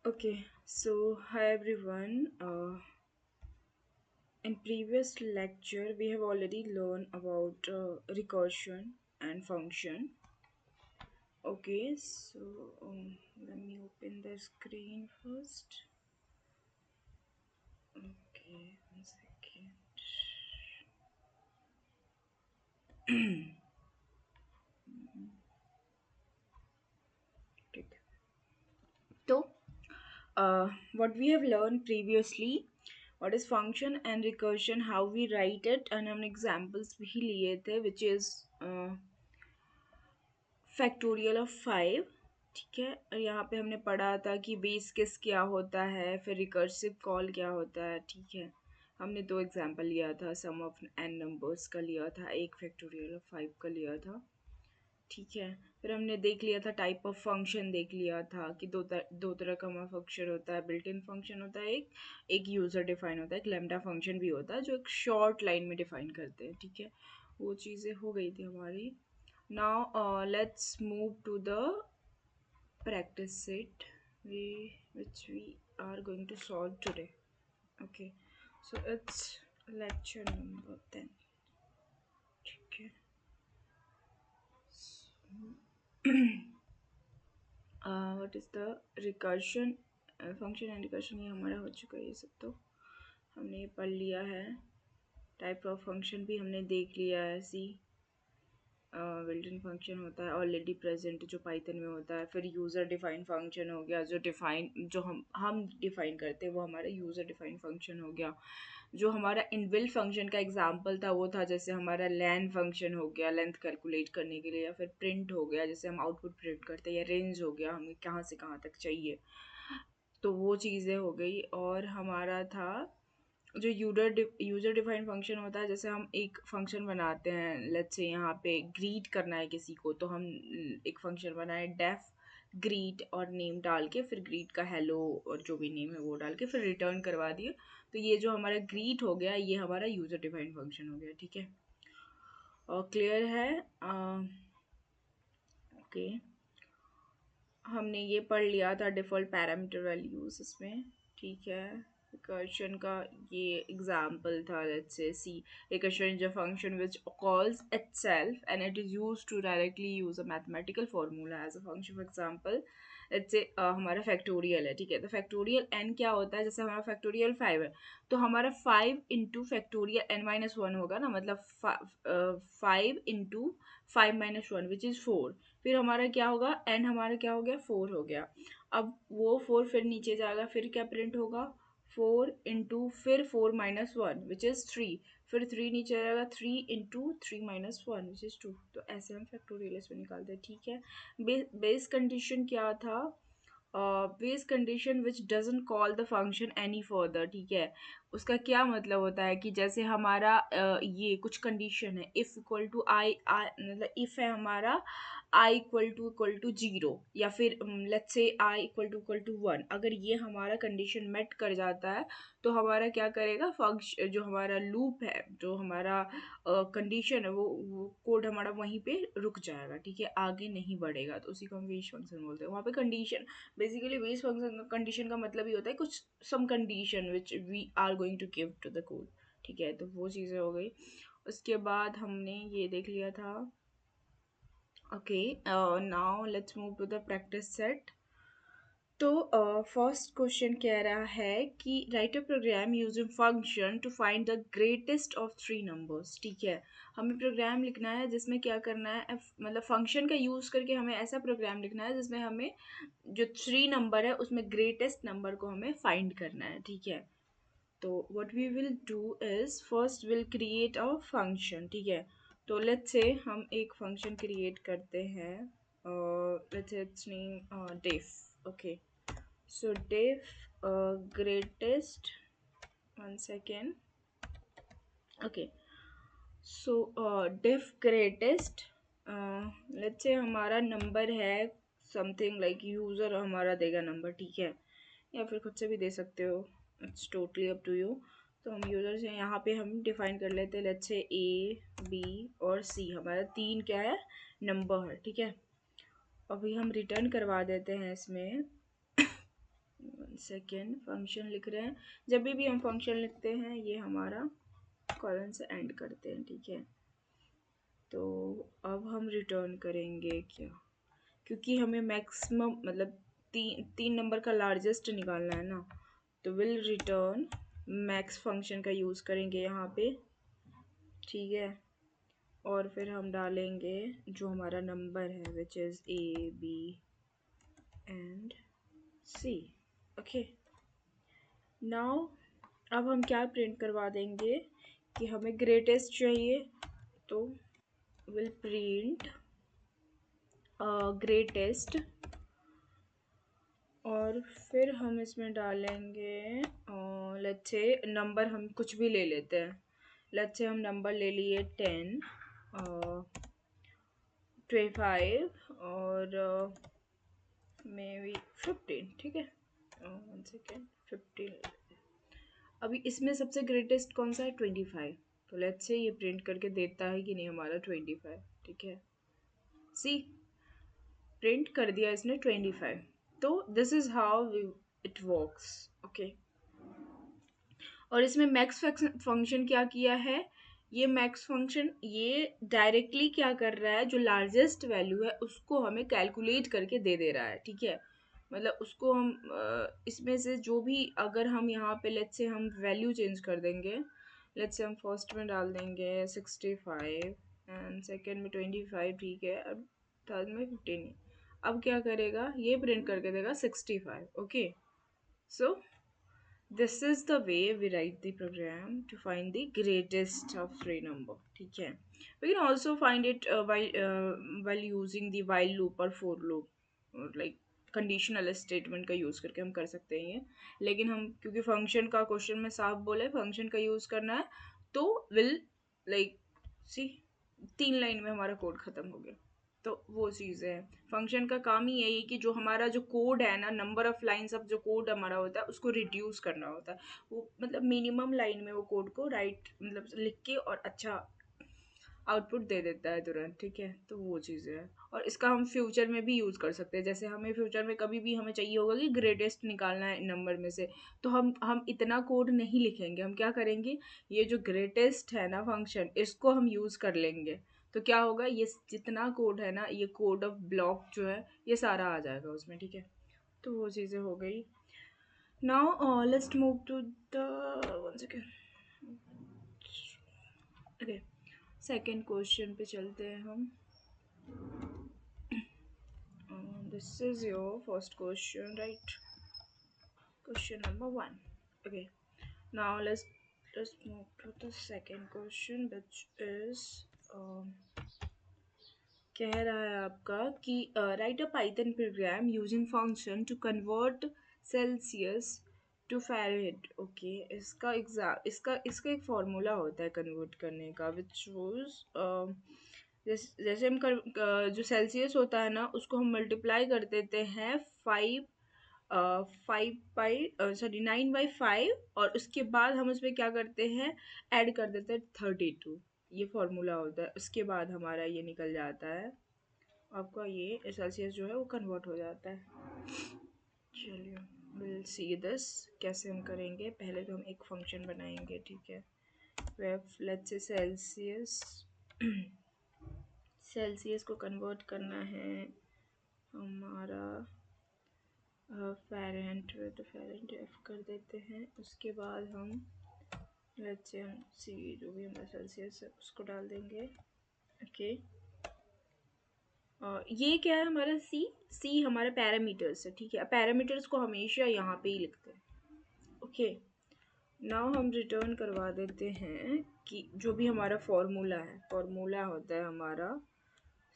Okay, so hi everyone. In previous lecture, we have already learned about recursion and function. Okay, so let me open the screen first. Okay, 1 second. ठीक है. तो what we have learned previously, what is function and recursion, how we write it, and हमने examples भी लिए थे, which is factorial of 5. ठीक है, और यहाँ पे हमने पढ़ा था कि बेस केस क्या होता है, फिर रिकर्सिव कॉल क्या होता है. ठीक है, हमने दो एग्जांपल लिया था, सम ऑफ एन नंबर्स का लिया था, एक फैक्टोरियल ऑफ 5 का लिया था. ठीक है, फिर हमने देख लिया था टाइप ऑफ फंक्शन, देख लिया था कि दो तरह का हमारा फंक्शन होता है. बिल्ट इन फंक्शन होता है एक यूज़र डिफाइन होता है, एक लैम्डा फंक्शन भी होता है जो एक शॉर्ट लाइन में डिफाइन करते हैं. ठीक है, वो चीज़ें हो गई थी हमारी. Now let's move to the practice set which we are going to solve today. Okay, so it's lecture number 10. Okay. So, what is the recursion function and recursion, ये हमारा हो चुका है. ये सब तो हमने ये पढ़ लिया है. टाइप ऑफ फंक्शन भी हमने देख लिया है. सी बिल्ट इन फंक्शन होता है ऑलरेडी प्रेजेंट जो पाइथन में होता है. फिर यूज़र डिफाइन फंक्शन हो गया, जो हम डिफाइन करते हैं वो हमारा यूज़र डिफाइन फंक्शन हो गया. जो हमारा इनबिल्ट फंक्शन का एग्जांपल था वो था जैसे हमारा लैन फंक्शन हो गया, लेंथ कैलकुलेट करने के लिए, या फिर प्रिंट हो गया जैसे हम आउटपुट प्रिंट करते हैं, या रेंज हो गया हमें कहाँ से कहाँ तक चाहिए. तो वो चीज़ें हो गई. और हमारा था जो यूज़र डिफाइंड फंक्शन होता है, जैसे हम एक फंक्शन बनाते हैं, लेट्स से यहाँ पे ग्रीट करना है किसी को, तो हम एक फंक्शन बनाए डेफ ग्रीट और नेम डाल के, फिर ग्रीट का हेलो और जो भी नेम है वो डाल के फिर रिटर्न करवा दिए. तो ये जो हमारा ग्रीट हो गया ये हमारा यूज़र डिफाइंड फंक्शन हो गया. ठीक है, और क्लियर है. ओके, हमने ये पढ़ लिया था डिफ़ॉल्ट पैरामीटर वैल्यूज़ इसमें. ठीक है, रिकर्शन का ये एग्जांपल था. Let's say see recursion is a function which calls itself and it is used to directly use a mathematical formula as a function. For example, let's say हमारा factorial है. ठीक है, तो फैक्टोरियल n क्या होता है, जैसे हमारा फैक्टोरियल 5 है तो हमारा 5 इंटू फैक्टोरियल n-1 होगा ना, मतलब 5 इंटू 5-1 विच इज़ 4. फिर हमारा क्या होगा, एन हमारा क्या हो गया, 4 हो गया. अब वो 4 फिर नीचे जाएगा, फिर क्या प्रिंट होगा, 4 इंटू फिर 4-1 विच इज़ 3. फिर 3 नीचे जाएगा, 3 इंटू 3-1 विच इज़ 2. तो ऐसे हम फैक्टोरियल इसमें निकालते हैं. ठीक है, बेस कंडीशन क्या था, base condition which doesn't call the function any further. ठीक है, उसका क्या मतलब होता है कि जैसे हमारा ये कुछ कंडीशन है, इफ़ इक्वल टू आई, मतलब इफ़ है हमारा आई इक्वल टू 0, या फिर let's say I equal to 1. अगर ये हमारा कंडीशन मेट कर जाता है तो हमारा क्या करेगा, फंक्शन जो हमारा लूप है, जो हमारा कंडीशन है, वो कोड हमारा वहीं पे रुक जाएगा. ठीक है, आगे नहीं बढ़ेगा. तो उसी को हम बेस फंक्शन बोलते हैं. वहाँ पे कंडीशन, बेसिकली बेस फंक्शन का कंडीशन का मतलब ही होता है कुछ some condition which we are going to give to the code. ठीक है, तो वो चीज़ें हो गई. उसके बाद हमने ये देख लिया था. Okay, now let's move to the practice set. तो फर्स्ट क्वेश्चन कह रहा है कि write a program using function to find the greatest of 3 numbers. ठीक है, हमें प्रोग्राम लिखना है जिसमें क्या करना है, मतलब फंक्शन का यूज़ करके हमें ऐसा प्रोग्राम लिखना है जिसमें हमें जो 3 नंबर है उसमें ग्रेटेस्ट नंबर को हमें फाइंड करना है. ठीक है, तो what we will do is first will create a function. ठीक है, तो लेट्स से हम एक फंक्शन क्रिएट करते हैं, let's it's name diff. Okay, so diff greatest, 1 second. Okay, so diff greatest, let's say हमारा नंबर है समथिंग लाइक, यूज़र हमारा देगा नंबर. ठीक है, या फिर खुद से भी दे सकते हो, it's totally up to you. तो हम यूज़र से यहाँ पे हम डिफाइन कर लेते हैं, लेट्स से ए बी और सी हमारा 3 क्या है, नंबर है. ठीक है, अभी हम रिटर्न करवा देते हैं इसमें सेकेंड फंक्शन लिख रहे हैं। जब भी हम फंक्शन लिखते हैं ये हमारा कॉलन से एंड करते हैं, ठीक है। तो अब हम रिटर्न करेंगे क्या, क्योंकि हमें मैक्सिमम मतलब तीन नंबर का लार्जेस्ट निकालना है ना, तो विल रिटर्न मैक्स फंक्शन का यूज़ करेंगे यहाँ पे, ठीक है। और फिर हम डालेंगे जो हमारा नंबर है which is A B and C, okay. Now अब हम क्या प्रिंट करवा देंगे कि हमें ग्रेटेस्ट चाहिए, तो विल प्रिंट ग्रेटेस्ट, और फिर हम इसमें डालेंगे लेट्स से नंबर हम कुछ भी ले लेते हैं। लेट्स से हम नंबर ले लिए 10 25 और मे बी 15, ठीक है। 1 सेकेंड, 15। अभी इसमें सबसे ग्रेटेस्ट कौन सा है? 25। तो लेट्स से ये प्रिंट करके देता है कि नहीं हमारा 25, ठीक है। सी प्रिंट कर दिया इसने 25। तो this is how it works, okay. और इसमें मैक्स फंक्शन क्या किया है, ये मैक्स फंक्शन ये डायरेक्टली क्या कर रहा है, जो लार्जेस्ट वैल्यू है उसको हमें कैलकुलेट करके दे रहा है, ठीक है। मतलब उसको हम इसमें से जो भी अगर हम यहाँ पे लेट्स से हम वैल्यू चेंज कर देंगे, लेट्स से हम फर्स्ट में डाल देंगे 65 एंड सेकेंड में 25, ठीक है। अब थर्ड में 15। अब क्या करेगा, ये प्रिंट करके देगा 65, okay. So this is the way we write the program to find the greatest of three number, ठीक है। we can also find it while using the while loop or for loop or like conditional statement का use करके हम कर सकते हैं ये। लेकिन हम क्योंकि फंक्शन का क्वेश्चन में साफ बोले फंक्शन का यूज़ करना है, तो विल लाइक सी 3 लाइन में हमारा कोड ख़त्म हो गया। तो वो चीज़ें हैं, फंक्शन का काम ही यही कि जो हमारा जो कोड है ना, नंबर ऑफ लाइंस ऑफ जो कोड हमारा होता है उसको रिड्यूस करना होता है। वो मतलब मिनिमम लाइन में वो कोड को राइट मतलब लिख के और अच्छा आउटपुट दे देता है तुरंत, ठीक है। तो वो चीज़ें हैं, और इसका हम फ्यूचर में भी यूज़ कर सकते हैं। जैसे हमें फ्यूचर में कभी भी हमें चाहिए होगा कि ग्रेटेस्ट निकालना है नंबर में से, तो हम इतना कोड नहीं लिखेंगे, हम क्या करेंगे, ये जो ग्रेटेस्ट है ना फंक्शन, इसको हम यूज़ कर लेंगे। तो क्या होगा, ये जितना कोड है ना, ये कोड ऑफ ब्लॉक जो है ये सारा आ जाएगा उसमें, ठीक है। तो वो चीज़ें हो गई। Now let's move to the one second, okay, second question पे चलते हैं हम। This is your first question, right? Question number 1. Okay. Now let's move to the second question, which is कह रहा है आपका कि write a Python program using function to convert Celsius to Fahrenheit, okay. इसका एक फार्मूला होता है convert करने का, विच वॉज जैसे हम जो सेल्सियस होता है ना उसको हम मल्टीप्लाई कर देते हैं 9/5, और उसके बाद हम उसमें क्या करते हैं, ऐड कर देते हैं 32। ये फार्मूला होता है, उसके बाद हमारा ये निकल जाता है, आपका ये सेल्सियस जो है वो कन्वर्ट हो जाता है। चलिए विल सी दिस कैसे हम करेंगे। पहले तो हम एक फंक्शन बनाएंगे, ठीक है। वेब लेट्स से सेल्सियस को कन्वर्ट करना है हमारा फ़ारेनहाइट में, तो फ़ारेनहाइट एफ कर देते हैं। उसके बाद हम लेट्स से हम सी जो भी हमारा सेल्सियस है उसको डाल देंगे, ओके। ये क्या है हमारा सी हमारे पैरामीटर्स है, ठीक है। पैरामीटर्स को हमेशा यहाँ पे ही लिखते हैं, ओके। नाउ हम रिटर्न करवा देते हैं कि जो भी हमारा फॉर्मूला होता है हमारा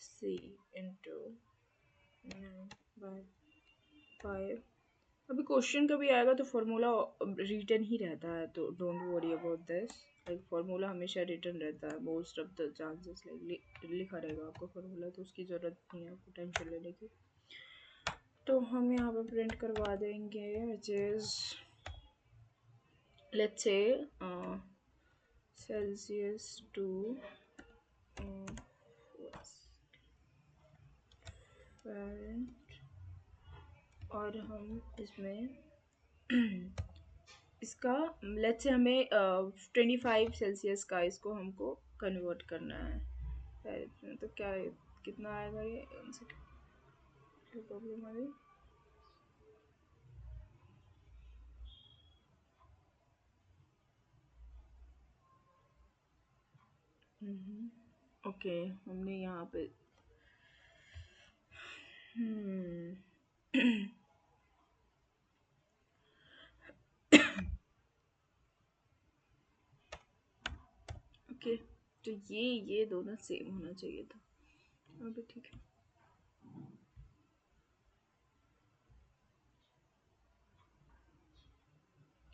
सी इंटू 9/5। अभी क्वेश्चन कभी आएगा तो फार्मूला रिटर्न ही रहता है, तो don't worry about this. Like formula हमेशा रिटर्न रहता है most of the chances, like लिखा रहेगा आपको फार्मूला, तो उसकी ज़रूरत नहीं है आपको टेंशन लेने की। तो हम यहाँ पे प्रिंट करवा देंगे which is let's say Celsius to Fahrenheit, और हम इसमें इसका लेट्स से हमें 25 सेल्सियस का इसको हमको कन्वर्ट करना है। तो क्या कितना आएगा ये, प्रॉब्लम आ गई। ओके, हमने यहाँ पे हम्म ओके, तो ये दोनों सेम होना चाहिए था। अभी ठीक है।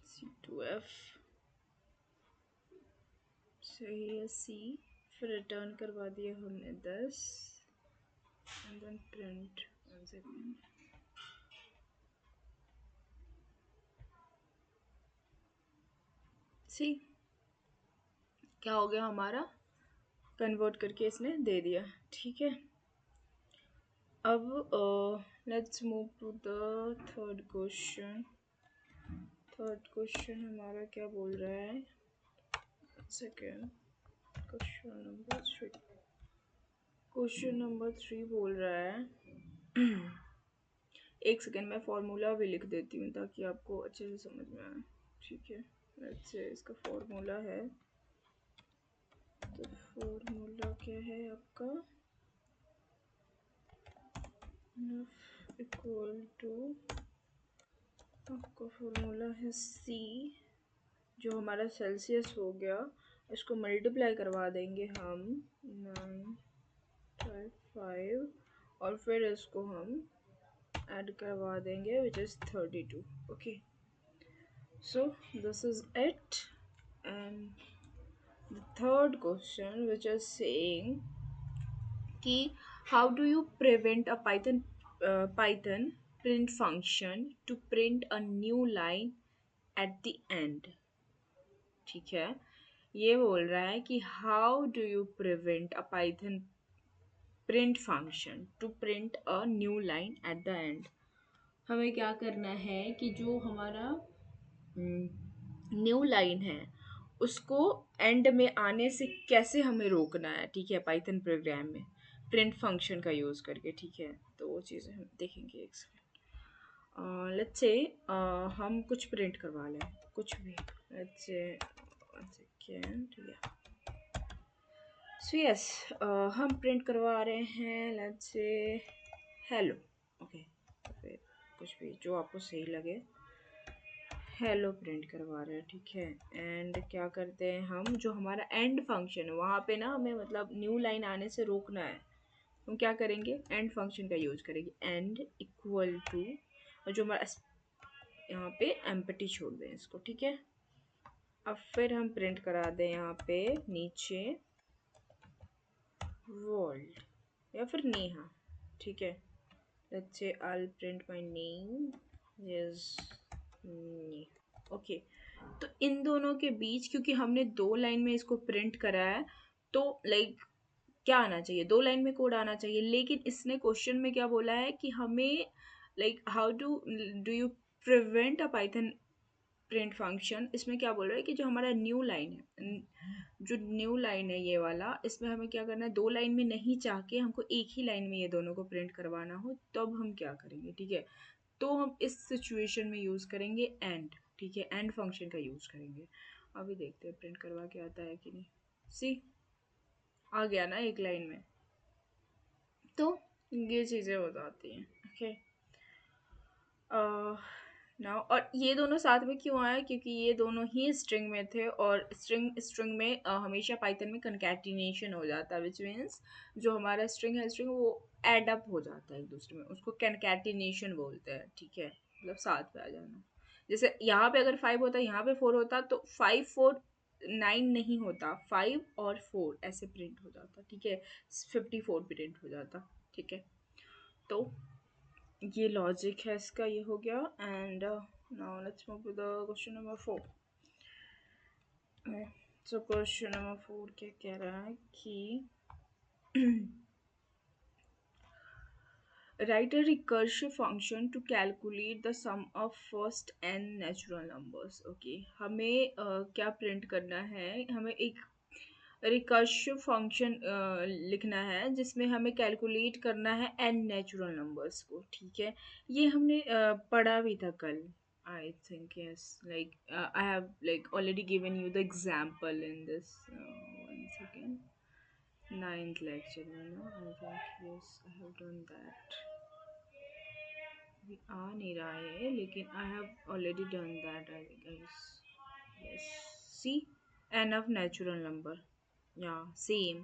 C2F सही है। सी फिर रिटर्न करवा दिया हमने 10 and then print. One second. See क्या हो गया हमारा, कन्वर्ट करके इसने दे दिया। ठीक है, अब let's move to the third question. Third question हमारा क्या बोल रहा है, second, question number 3। Question number 3 बोल रहा है एक सेकेंड, मैं फॉर्मूला भी लिख देती हूँ ताकि आपको अच्छे से समझ में आए। ठीक है, लेट्स से इसका फॉर्मूला है, तो फॉर्मूला क्या है आपका, इक्वल टू, आपका फॉर्मूला है सी, जो हमारा सेल्सियस हो गया, इसको मल्टीप्लाई करवा देंगे हम 955 और फिर इसको हम ऐड करवा देंगे which is 32। Okay, so this is it. And the third question which is saying कि how do you prevent a Python print function to print a new line at the end. ठीक है, ये बोल रहा है कि how do you prevent a Python print function to print a new line at the end. हमें क्या करना है कि जो हमारा न्यू लाइन है उसको एंड में आने से कैसे हमें रोकना है। ठीक है, पाइथन प्रोग्राम में प्रिंट फंक्शन का यूज़ करके। ठीक है, तो वो चीज़ें हम देखेंगे एक सेकेंड। लेट्स से हम कुछ प्रिंट करवा लें, कुछ भी। लेट्स से वन सेकेंड, या सो यस, हम प्रिंट करवा रहे हैं लेट्स से हेलो। ओके, फिर कुछ भी जो आपको सही लगे, हेलो प्रिंट करवा रहे हैं। ठीक है, एंड क्या करते हैं हम, जो हमारा एंड फंक्शन है वहाँ पे ना हमें मतलब न्यू लाइन आने से रोकना है। हम क्या करेंगे, एंड फंक्शन का यूज करेंगे, एंड इक्वल टू, और जो हमारा यहाँ पे एम्प्टी छोड़ दें इसको। ठीक है, अब फिर हम प्रिंट करा दें यहाँ पे नीचे वर्ल्ड या फिर नेहा। ठीक है, let's say I print my name is okay. तो इन दोनों के बीच, क्योंकि हमने दो लाइन में इसको प्रिंट करा है, तो लाइक क्या आना चाहिए, दो लाइन में कोड आना चाहिए। लेकिन इसने क्वेश्चन में क्या बोला है कि हमें like how do you prevent a Python print function. इसमें क्या बोल रहा है कि जो हमारा न्यू लाइन है, जो न्यू लाइन है ये वाला, इसमें हमें क्या करना है, दो लाइन में नहीं चाह के हमको एक ही लाइन में ये दोनों को प्रिंट करवाना हो, तब हम क्या करेंगे। ठीक है, तो हम इस सिचुएशन में यूज़ करेंगे एंड। ठीक है, एंड फंक्शन का यूज़ करेंगे। अभी देखते हैं प्रिंट करवा के आता है कि नहीं। सी आ गया ना एक लाइन में, तो ये चीज़ें हो जाती हैं। ओके, नाउ, और ये दोनों साथ में क्यों आया, क्योंकि ये दोनों ही स्ट्रिंग में थे, और स्ट्रिंग स्ट्रिंग में हमेशा पाइथन में कंकैटिनेशन हो जाता है, विच मीन्स जो हमारा स्ट्रिंग है, स्ट्रिंग वो एड अप हो जाता है एक दूसरे में, उसको कंकैटिनेशन बोलते हैं। ठीक है, मतलब साथ में आ जाना। जैसे यहाँ पे अगर 5 होता, यहाँ पे 4 होता, तो 5 4 9 नहीं होता, 5 और 4 ऐसे प्रिंट हो जाता। ठीक है, 54 प्रिंट हो जाता। ठीक है, तो ये लॉजिक है इसका, ये हो गया। And now let's move to the question number 4। So question number 4 क्या कह रहा है कि Write a recursive function to calculate the sum of first n natural numbers. Okay हमें क्या प्रिंट करना है, हमें एक रिकर्सिव फंक्शन लिखना है जिसमें हमें कैलकुलेट करना है n नेचुरल नंबर्स को, ठीक है। ये हमने पढ़ा भी था कल, I think yes, like I have like already given you the example in this one second, ninth lecture में ना, I think yes I have done that. आ नहीं रहा है लेकिन I have already done that I guess, yes. See n of natural number, yeah, same.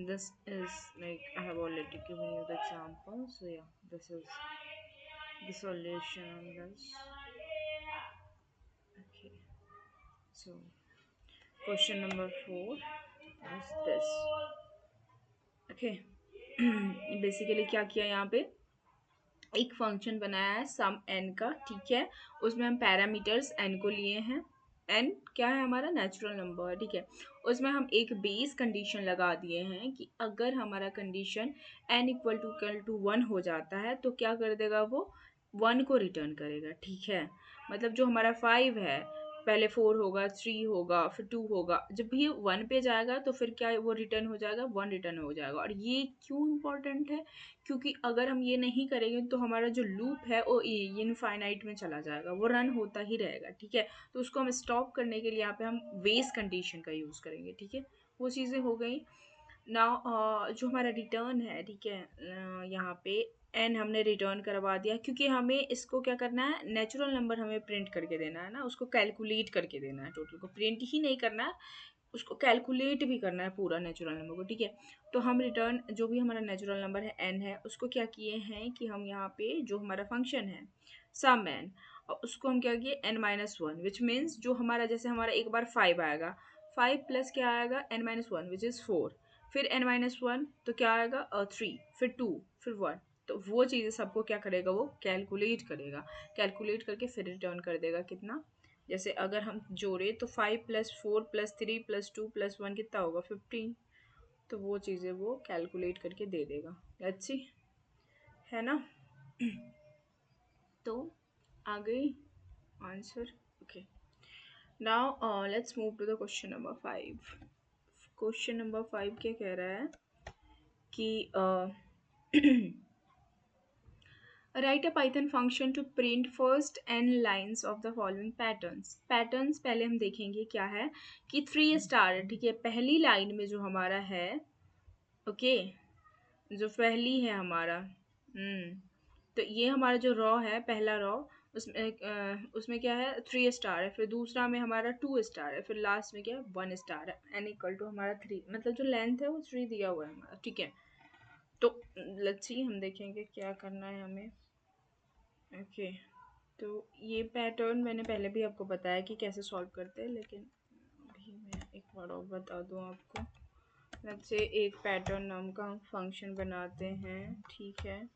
This is like I have already given you the example, so yeah, this is the solution on this. Okay, so question number 4 is this. Okay, basically क्या किया यहाँ पे, एक function बनाया है सम n का, ठीक है। उसमें हम पैरामीटर्स n को लिए हैं, n क्या है हमारा नेचुरल नंबर है, ठीक है। उसमें हम एक बेस कंडीशन लगा दिए हैं कि अगर हमारा कंडीशन n इक्वल टू 1 हो जाता है तो क्या कर देगा, वो 1 को रिटर्न करेगा, ठीक है। मतलब जो हमारा 5 है, पहले 4 होगा, 3 होगा, फिर 2 होगा, जब भी 1 पे जाएगा तो फिर क्या वो रिटर्न हो जाएगा, 1 रिटर्न हो जाएगा। और ये क्यों इम्पोर्टेंट है, क्योंकि अगर हम ये नहीं करेंगे तो हमारा जो लूप है वो इनफाइनाइट में चला जाएगा, वो रन होता ही रहेगा, ठीक है। तो उसको हम स्टॉप करने के लिए यहाँ पे हम वेस कंडीशन का यूज़ करेंगे, ठीक है। वो चीज़ें हो गई। नाउ जो हमारा रिटर्न है, ठीक है, यहाँ पे एन हमने रिटर्न करवा दिया, क्योंकि हमें इसको क्या करना है, नेचुरल नंबर हमें प्रिंट करके देना है ना, उसको कैलकुलेट करके देना है, टोटल को प्रिंट ही नहीं करना है, उसको कैलकुलेट भी करना है पूरा नेचुरल नंबर को, ठीक है। तो हम रिटर्न जो भी हमारा नेचुरल नंबर है एन है, उसको क्या किए हैं कि हम यहाँ पे जो हमारा फंक्शन है सम एन, और उसको हम क्या किए n-1, विच मीन्स जो हमारा, जैसे हमारा एक बार 5 आएगा, 5 प्लस क्या आएगा n-1 विच इज़ 4, फिर n-1 तो क्या आएगा 3, फिर 2, फिर 1। तो वो चीज़ें सबको क्या करेगा, वो कैलकुलेट करेगा, कैलकुलेट करके फिर रिटर्न कर देगा कितना। जैसे अगर हम जोड़े तो 5 प्लस 4 प्लस 3 प्लस 2 प्लस 1 कितना होगा 15, तो वो चीज़ें वो कैलकुलेट करके दे देगा। लेट्स सी, है ना। तो आ गई answer. Okay, now let's move to the question number 5। Question number 5 क्या कह रहा है कि write a python function to print first n lines of the following patterns पहले हम देखेंगे क्या है कि 3 स्टार है, ठीक है। पहली लाइन में जो हमारा है, ओके, जो पहली है हमारा, तो ये हमारा जो रॉ है, पहला रॉ, उसमें क्या है 3 स्टार है, फिर दूसरा में हमारा 2 स्टार है, फिर लास्ट में क्या है 1 स्टार है, n इक्वल टू हमारा 3, मतलब जो लेंथ है वो 3 दिया हुआ है हमारा, ठीक है। तो लेट्स सी, हम देखेंगे क्या करना है हमें। ओके, तो ये पैटर्न मैंने पहले भी आपको बताया कि कैसे सॉल्व करते हैं, लेकिन अभी मैं एक बार और बता दूं आपको। लेट्स से एक पैटर्न नाम का हम फंक्शन बनाते हैं, ठीक है।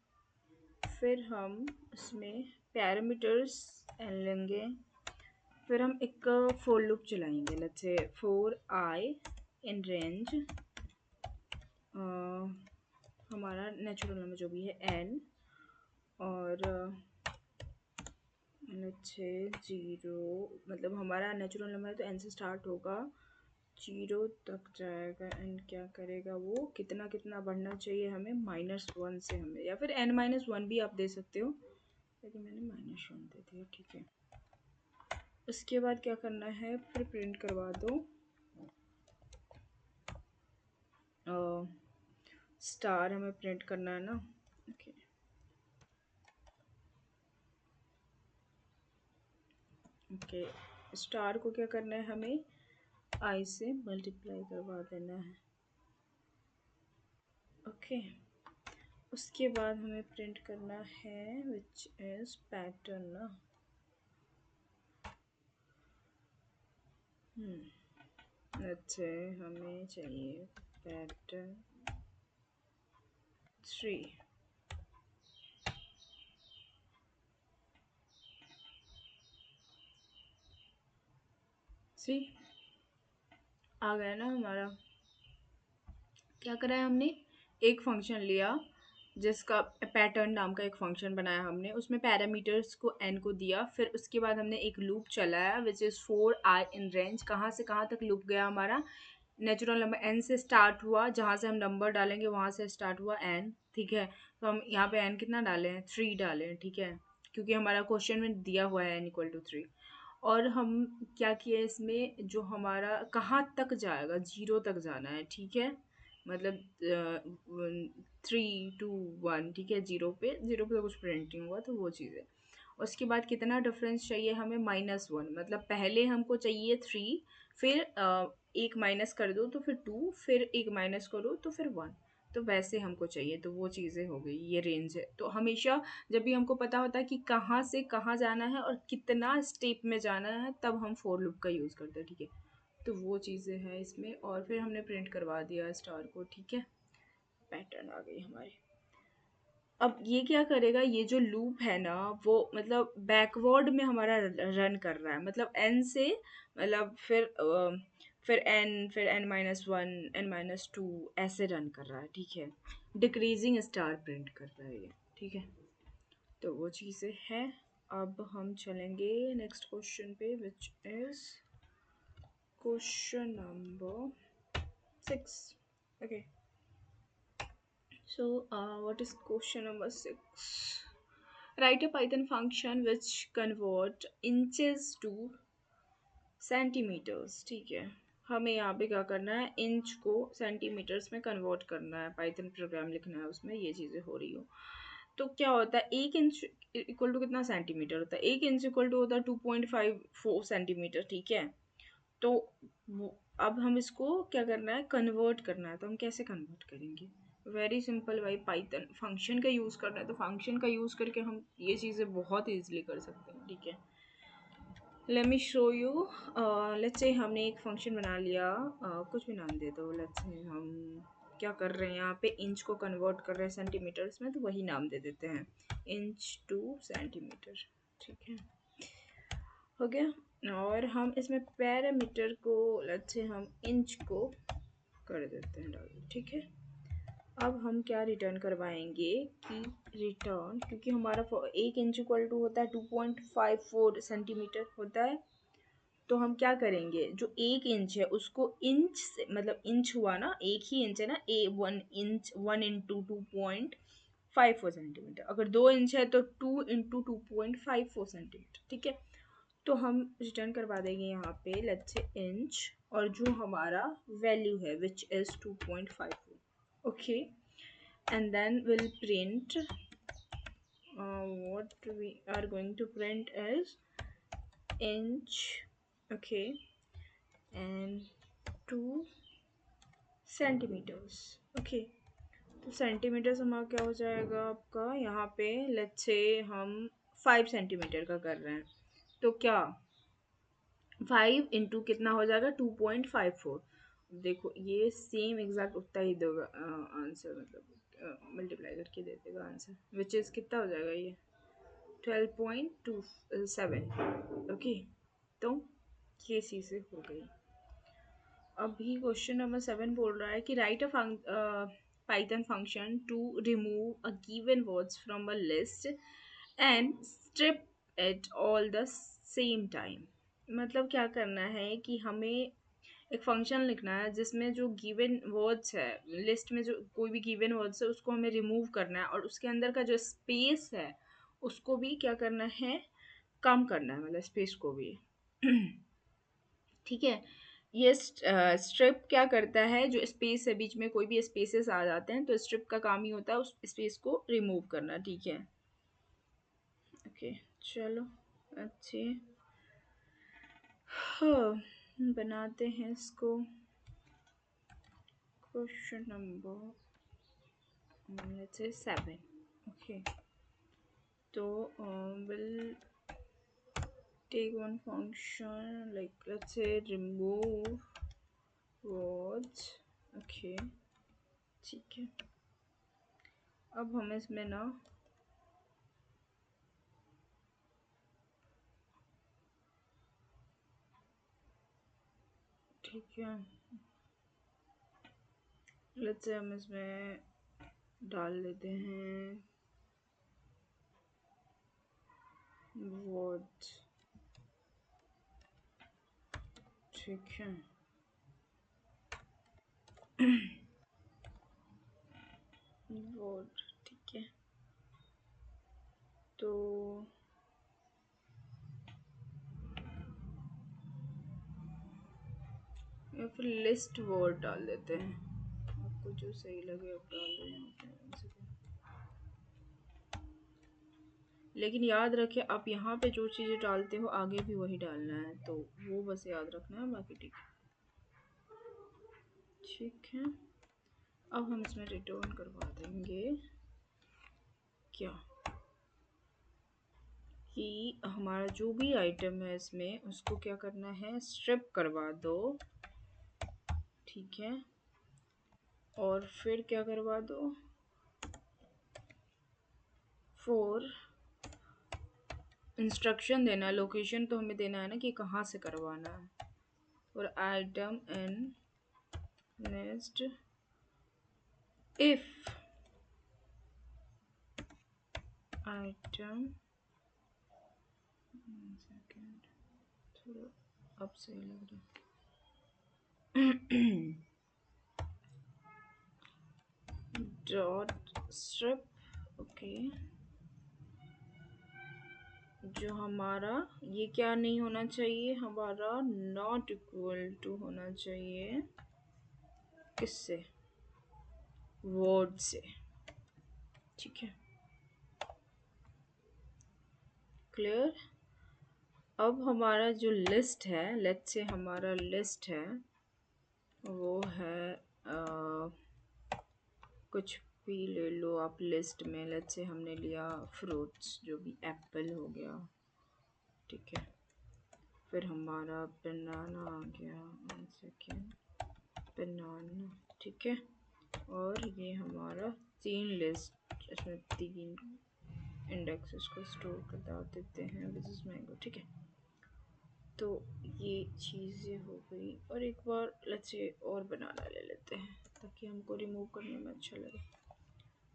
फिर हम उसमें पैरामीटर्स लेंगे, फिर हम एक फॉर लूप चलाएंगे। Let's say for I in range हमारा नेचुरल नंबर जो भी है n, और अच्छे 0, मतलब हमारा नेचुरल नंबर है तो n से स्टार्ट होगा, 0 तक जाएगा। एंड क्या करेगा, वो कितना कितना बढ़ना चाहिए हमें, -1 से हमें, या फिर n-1 भी आप दे सकते हो, लेकिन मैंने -1 दे दिया, ठीक है। उसके बाद क्या करना है, फिर प्रिंट करवा दो स्टार, हमें प्रिंट करना है ना। ओके, ओके, स्टार को क्या करना है, हमें आई से मल्टीप्लाई करवा देना है, ओके। उसके बाद हमें प्रिंट करना है विच इज पैटर्न ना, अच्छा हमें चाहिए पैटर्न 3। सी आ गया ना हमारा। क्या करा है हमने, एक फंक्शन लिया जिसका पैटर्न नाम का एक फंक्शन बनाया हमने, उसमें पैरामीटर्स को n को दिया, फिर उसके बाद हमने एक लूप चलाया which is 4 i in range. कहाँ से कहाँ तक लूप गया हमारा? नेचुरल नंबर n से स्टार्ट हुआ, जहाँ से हम नंबर डालेंगे वहाँ से स्टार्ट हुआ n, ठीक है। तो हम यहाँ पे n कितना डाले हैं? 3 डाले हैं, ठीक है, क्योंकि हमारा क्वेश्चन में दिया हुआ है n = 3। और हम क्या किए इसमें, जो हमारा कहाँ तक जाएगा, 0 तक जाना है, ठीक है, मतलब 3 2 1, ठीक है, 0 पे तो कुछ प्रिंटिंग हुआ तो वो चीज़ है। उसके बाद कितना डिफरेंस चाहिए हमें? -1, मतलब पहले हमको चाहिए 3, फिर एक माइनस कर दो तो फिर 2, फिर एक माइनस करो तो फिर 1। तो वैसे हमको चाहिए, तो वो चीज़ें हो गई, ये रेंज है। तो हमेशा जब भी हमको पता होता है कि कहाँ से कहाँ जाना है और कितना स्टेप में जाना है, तब हम फोर लूप का यूज़ करते हैं, ठीक है। तो वो चीज़ें हैं इसमें, और फिर हमने प्रिंट करवा दिया स्टार को, ठीक है, पैटर्न आ गई हमारी। अब ये क्या करेगा, ये जो लूप है ना, वो मतलब बैकवर्ड में हमारा रन कर रहा है, मतलब एन से, मतलब फिर एन, फिर n-1, n-2, ऐसे रन कर रहा है, ठीक है। डिक्रीजिंग स्टार प्रिंट कर रहा है ये, ठीक है। तो वो चीज़ें हैं। अब हम चलेंगे नेक्स्ट क्वेश्चन पे, which is question number 6। Okay, so what is question number 6? Write a Python function which convert inches to centimetres, ठीक है। हमें यहाँ पे क्या करना है, इंच को सेंटीमीटर्स में कन्वर्ट करना है, पाइथन प्रोग्राम लिखना है उसमें, ये चीज़ें हो रही हो। तो क्या होता है, 1 इंच इक्वल टू कितना सेंटीमीटर होता है? 1 इंच इक्वल टू होता है 2.54 सेंटीमीटर, ठीक है। तो अब हम इसको क्या करना है, कन्वर्ट करना है। तो हम कैसे कन्वर्ट करेंगे? वेरी सिंपल भाई, पाइथन फंक्शन का यूज़ करना है, तो फंक्शन का यूज़ करके हम ये चीज़ें बहुत ईजिली कर सकते हैं, ठीक है। Let me show you. Let's say हमने एक फंक्शन बना लिया, कुछ भी नाम दे दो। लेट्स से हम क्या कर रहे हैं, यहाँ पे इंच को कन्वर्ट कर रहे हैं सेंटीमीटर्स में, तो वही नाम दे देते हैं, इंच टू सेंटीमीटर, ठीक है, हो गया। और हम इसमें पैरामीटर को लेट्स से हम इंच को कर देते हैं डाल, ठीक है। अब हम क्या रिटर्न करवाएंगे कि रिटर्न, क्योंकि हमारा 1 इंच इक्वल टू होता है 2.54 सेंटीमीटर होता है, तो हम क्या करेंगे, जो 1 इंच है उसको इंच से, मतलब इंच हुआ ना, एक ही इंच है ना, 1 इंच, 1 × 2.54 सेंटीमीटर। अगर 2 इंच है तो 2 × 2.54 सेंटीमीटर, ठीक है। तो हम रिटर्न करवा देंगे यहाँ पे लेट्स से इंच, और जो हमारा वैल्यू है which is 2.54, okay. And then will print, what we are going to print is inch, okay, and 2 centimetres, okay. तो सेंटीमीटर्स हमारा क्या हो जाएगा आपका, यहाँ पे लेट्स से हम 5 सेंटीमीटर का कर रहे हैं, तो क्या 5 × कितना हो जाएगा, 2.54। देखो ये सेम एग्जैक्ट उतना ही देगा आंसर, मतलब मल्टीप्लाई करके दे देगा आंसर, विच इज़ कितना हो जाएगा ये, 12.27, ओके। तो ये चीज़ें हो गई। अभी क्वेश्चन नंबर 7 बोल रहा है कि write a Python function to remove a given words from a list and strip it all the same time. मतलब क्या करना है कि हमें एक फंक्शन लिखना है जिसमें जो गिवन वर्ड्स है, लिस्ट में जो कोई भी गिवन वर्ड्स है उसको हमें रिमूव करना है, और उसके अंदर का जो स्पेस है उसको भी क्या करना है, कम करना है, मतलब स्पेस को भी ठीक है। ये स्ट्रिप क्या करता है, जो स्पेस है बीच में कोई भी स्पेसेस आ जाते हैं, तो स्ट्रिप का काम ही होता है उस स्पेस को रिमूव करना, ठीक है। ओके, चलो अच्छे, हाँ, बनाते हैं इसको। Question number let's say 7, okay. तो we'll take one function like let's say remove words, okay, ठीक है। अब हम इसमें ना ठीक है, लेट्स से हम इसमें डाल देते हैं वर्ड। ठीक है, वर्ड। ठीक है, तो या फिर लिस्ट वर्ड डाल देते हैं, आपको जो सही लगे आप डाल दो यहाँ पे one second। लेकिन याद रखें आप यहाँ पे जो चीज़ें डालते हो आगे भी वही डालना है, तो वो बस याद रखना है, बाकी ठीक है। ठीक है, अब हम इसमें रिटर्न करवा देंगे क्या कि हमारा जो भी आइटम है इसमें उसको क्या करना है, स्ट्रिप करवा दो। ठीक है, और फिर क्या करवा दो, फोर इंस्ट्रक्शन देना, लोकेशन तो हमें देना है ना कि कहाँ से करवाना है। और item in next if item, second थोड़ा अब सही लग रहा है डॉट स्ट्रिप। ओके, जो हमारा ये क्या नहीं होना चाहिए, हमारा नॉट इक्वल टू होना चाहिए किससे, वर्ड से। ठीक है, क्लियर। अब हमारा जो लिस्ट है, लेट्स से हमारा लिस्ट है वो है कुछ भी ले लो आप लिस्ट में, लेट्स से हमने लिया फ्रूट्स, जो भी एप्पल हो गया। ठीक है, फिर हमारा बनाना आ गया, वन सेकेंड, बनाना। ठीक है, और ये हमारा तीन लिस्ट, इसमें तीन इंडेक्सेस को स्टोर कर देते हैं, दिस इज मैंगो। ठीक है, तो ये चीज़ें हो गई, और एक बार लेट्स से और बनाना ले लेते हैं ताकि हमको रिमूव करने में अच्छा लगे।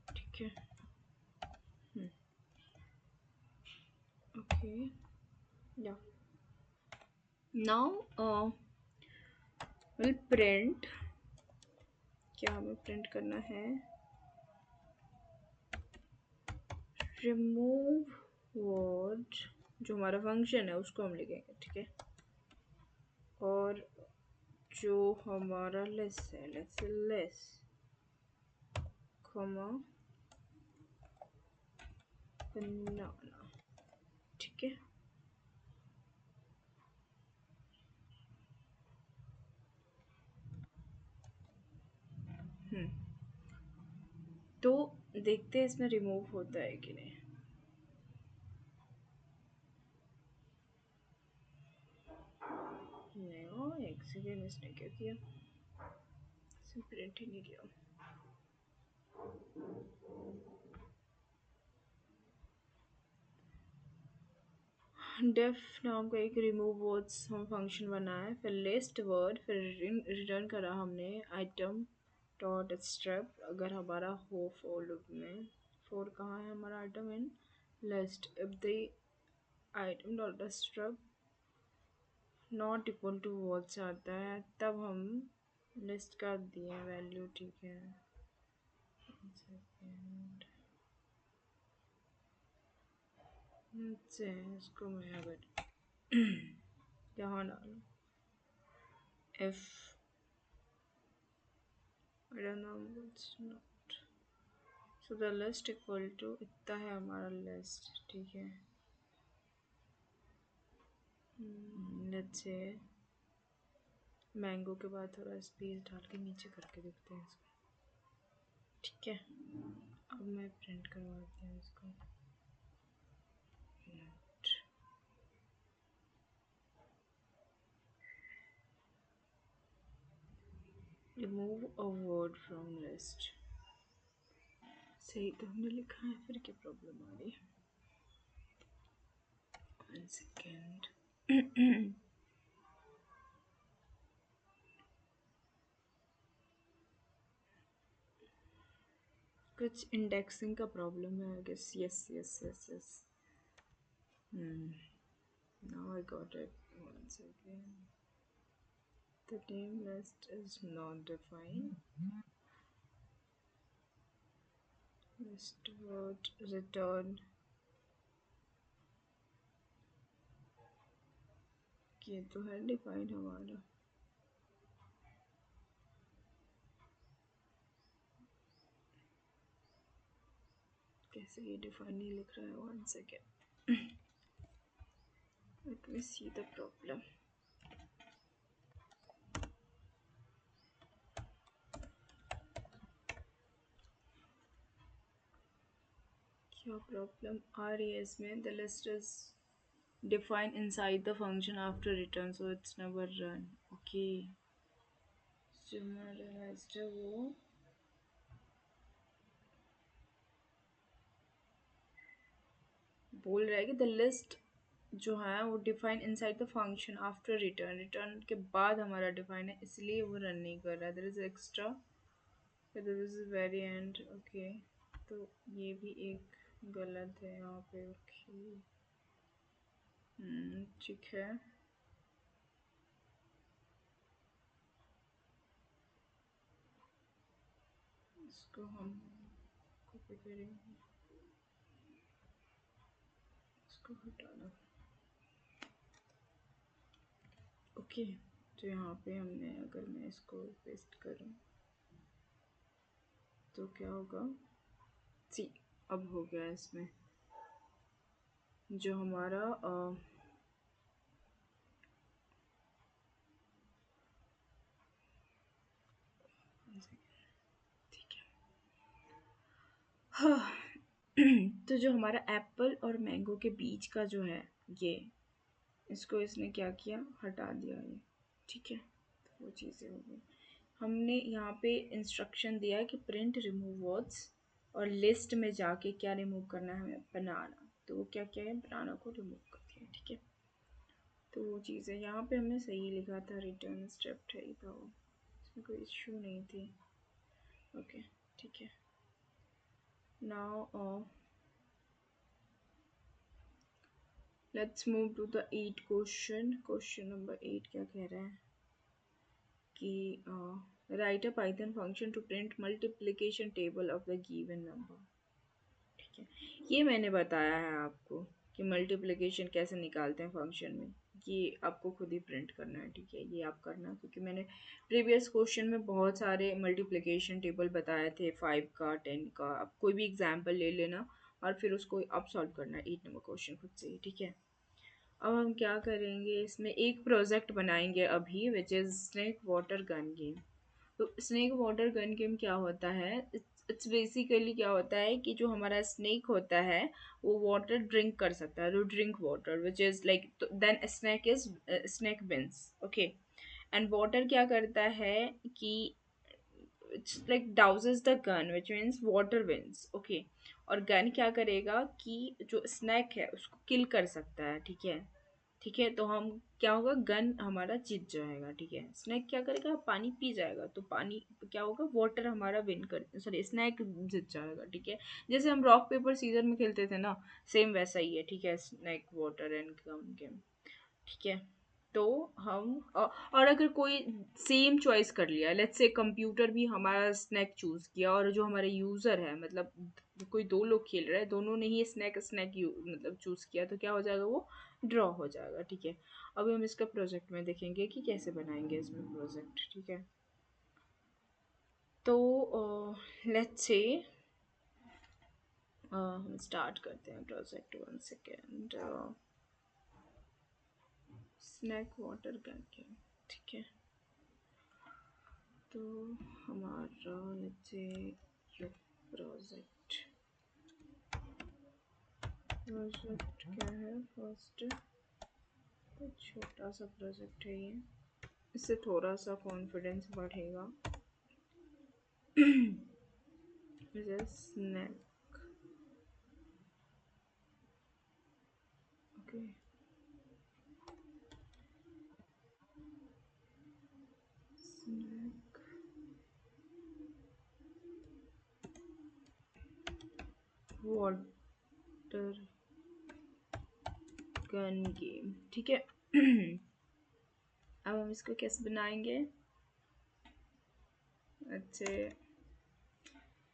ठीक है, ओके, या नाउ विल प्रिंट, क्या हमें प्रिंट करना है, रिमूव वर्ड, जो हमारा फंक्शन है उसको हम लिखेंगे। ठीक है, और जो हमारा लिस्ट है, लेट्स से लिस्ट कॉमा बनाना। ठीक है, तो देखते हैं इसमें रिमूव होता है कि नहीं। नहीं, एक सेकेंड, इसने क्या किया, प्रिंट ही नहीं किया। डेफ नाम का एक रिमूव वर्ड्स हम फंक्शन बनाया, फिर लिस्ट वर्ड, फिर रिटर्न करा हमने आइटम डॉट स्ट्रिप, अगर हमारा हो फोर लूप में, फोर कहाँ है हमारा item in list, if the item dot strip not equal to words आता है तब हम लिस्ट कर दिए वैल्यू। ठीक है, सेकेंड से इसको मैं अगर यहाँ डालूँ, if I don't know what's not, so the list equal to इतना है हमारा लिस्ट। ठीक है, लेट्स से मैंगो के बाद थोड़ा स्पेस डाल के नीचे करके देखते हैं इसको। ठीक है, अब मैं प्रिंट करवाती हूँ इसको, remove a word from list. सही तो हमने लिखा है, फिर क्या प्रॉब्लम आ रही है, वन सेकेंड। कुछ इंडेक्सिंग का प्रॉब्लम है I guess. Yes yes yes yes. Now I got it. One second. The name list is not defined. List word return. ये तो है डिफाइन हमारा. कैसे ये डिफाइन नहीं लिख रहा है. One second. Let me see the problem. क्या प्रॉब्लम आ रही है इसमें. The list is defined inside the function after return, so it's never run. Okay. जो हमारा list है वो बोल रहा है कि द लिस्ट जो है वो define inside the function after return. Return के बाद हमारा डिफाइन है इसलिए वो रन नहीं कर रहा है. There is extra. This is very and. Okay. तो ये भी एक गलत है यहाँ पे. ओके. ठीक है. इसको हम कॉपी करेंगे. इसको हटाना. ओके. तो यहाँ पे हमने अगर मैं इसको पेस्ट करूँ तो क्या होगा. सी अब हो गया इसमें जो हमारा ठीक है. हाँ. तो जो हमारा एप्पल और मैंगो के बीच का जो है ये इसको इसने क्या किया हटा दिया ये. ठीक है. तो वो चीज़ें हो गई. हमने यहाँ पे इंस्ट्रक्शन दिया है कि प्रिंट रिमूव वर्ड्स और लिस्ट में जाके क्या रिमूव करना है हमें बनाना. तो वो क्या किया है बनाना को रिमूव कर दिया. ठीक है. तो वो चीज़ है. यहाँ पे हमने सही लिखा था. रिटर्न स्टेप सही था वो. इसमें कोई इशू नहीं थी. ओके. ठीक है. Now let's move to the 8 question. Question number 8 क्या कह रहा है कि write a Python function to print multiplication table of the given number. ठीक है. ये मैंने बताया है आपको कि मल्टीप्लिकेशन कैसे निकालते हैं फंक्शन में. ये आपको खुद ही प्रिंट करना है. ठीक है. ये आप करना क्योंकि मैंने प्रीवियस क्वेश्चन में बहुत सारे मल्टीप्लिकेशन टेबल बताए थे 5 का 10 का. आप कोई भी एग्जाम्पल ले लेना और फिर उसको आप सॉल्व करना 8 नंबर क्वेश्चन खुद से ही. ठीक है. अब हम क्या करेंगे इसमें एक प्रोजेक्ट बनाएंगे अभी which is snake water gun game. तो स्नेक वाटर गन गेम क्या होता है. इट्स बेसिकली क्या होता है कि जो हमारा स्नेक होता है वो वाटर ड्रिंक कर सकता है. तो drink water which is like then snake is snake wins. Okay. And water क्या करता है कि it's like douses the gun which means water wins. Okay. और गन क्या करेगा कि जो स्नैक है उसको किल कर सकता है. ठीक है. ठीक है. तो हम क्या होगा गन हमारा जीत जाएगा. ठीक है. स्नैक क्या करेगा पानी पी जाएगा तो पानी क्या होगा वाटर हमारा विन कर सॉरी स्नैक जीत जाएगा. ठीक है. जैसे हम रॉक पेपर सीजर में खेलते थे ना सेम वैसा ही है. ठीक है. Snake water and gun game. ठीक है. तो हम और अगर कोई सेम चॉइस कर लिया लेट्स से कंप्यूटर भी हमारा स्नैक चूज़ किया और जो हमारे यूज़र है मतलब कोई दो लोग खेल रहे हैं दोनों ने ही स्नैक स्नैक मतलब चूज़ किया तो क्या हो जाएगा वो ड्रॉ हो जाएगा. ठीक है. अभी हम इसका प्रोजेक्ट में देखेंगे कि कैसे बनाएंगे इसमें प्रोजेक्ट. ठीक है. तो लेट्स से हम स्टार्ट करते हैं project. One second. Snake water करके. ठीक है. तो हमारा let's say yo project project क्या है फर्स्ट. तो छोटा सा प्रोजेक्ट है ये. इससे थोड़ा सा कॉन्फिडेंस बढ़ेगा. Snake. Okay. Snake water gun game, ठीक है। अब हम इसको कैसे बनाएंगे? अच्छे,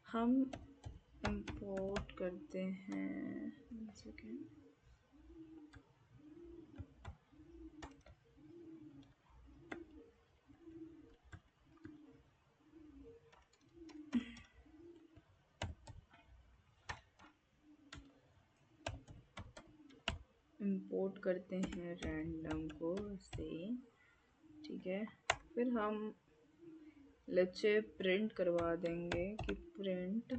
हम इंपोर्ट करते हैं, इंपोर्ट करते हैं रैंडम को से, ठीक है। फिर हम लेट्स से प्रिंट करवा देंगे कि प्रिंट,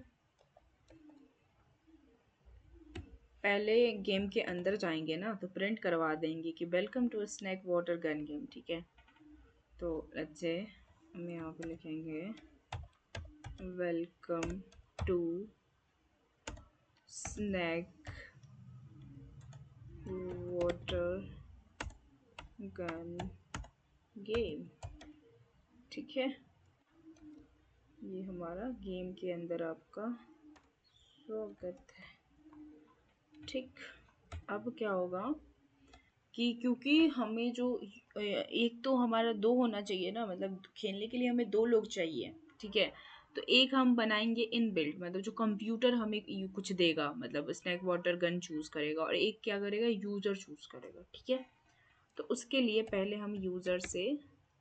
पहले गेम के अंदर जाएंगे ना तो प्रिंट करवा देंगे कि welcome to snake water gun game, ठीक है। तो लेट्स से हम यहाँ पे लिखेंगे welcome to snake water gun game, ठीक है। ये हमारा गेम के अंदर आपका स्वागत है, ठीक। अब क्या होगा कि क्योंकि हमें जो एक तो हमारा दो होना चाहिए ना, मतलब खेलने के लिए हमें दो लोग चाहिए, ठीक है। तो एक हम बनाएंगे इन बिल्ड, मतलब जो कंप्यूटर हमें कुछ देगा, मतलब स्नैक वाटर गन चूज करेगा, और एक क्या करेगा, यूजर चूज करेगा, ठीक है। तो उसके लिए पहले हम यूजर से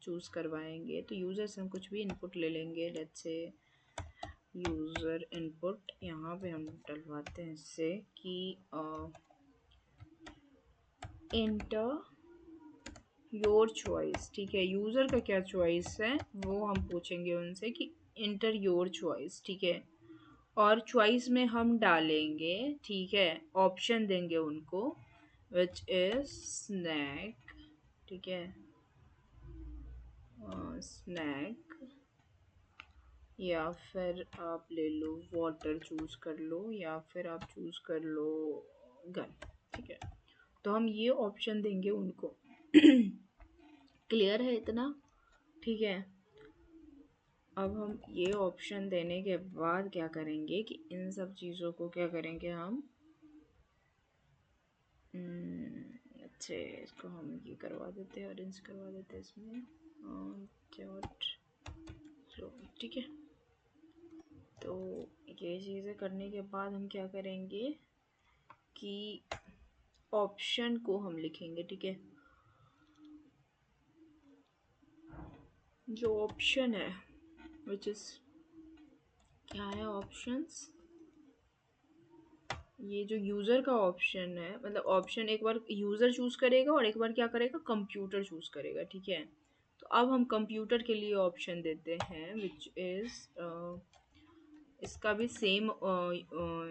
चूज करवाएंगे। तो यूजर से हम कुछ भी इनपुट ले लेंगे, लेट्स से यूजर इनपुट, यहाँ पे हम डलवाते हैं इससे कि इंटर योर चॉइस, ठीक है। यूज़र का क्या चॉइस है वो हम पूछेंगे उनसे कि इंटर योर चॉइस, ठीक है। और चॉइस में हम डालेंगे, ठीक है, ऑप्शन देंगे उनको विच इज स्नैक, ठीक है, स्नैक, या फिर आप ले लो वाटर चूज कर लो, या फिर आप चूज कर लो गन, ठीक है। तो हम ये ऑप्शन देंगे उनको। क्लियर है इतना? ठीक है। अब हम ये ऑप्शन देने के बाद क्या करेंगे कि इन सब चीज़ों को क्या करेंगे हम, अच्छे, इसको हम ये करवा देते हैं, ऑरेंज करवा देते हैं इसमें, डॉट रो, ठीक है। तो ये चीज़ें करने के बाद हम क्या करेंगे कि ऑप्शन को हम लिखेंगे, ठीक है। जो ऑप्शन है विच इज़, क्या है ऑप्शंस, ये जो यूज़र का ऑप्शन है, मतलब ऑप्शन एक बार यूज़र चूज़ करेगा और एक बार क्या करेगा, कंप्यूटर चूज़ करेगा, ठीक है। तो अब हम कंप्यूटर के लिए ऑप्शन देते हैं विच इज़, इसका भी सेम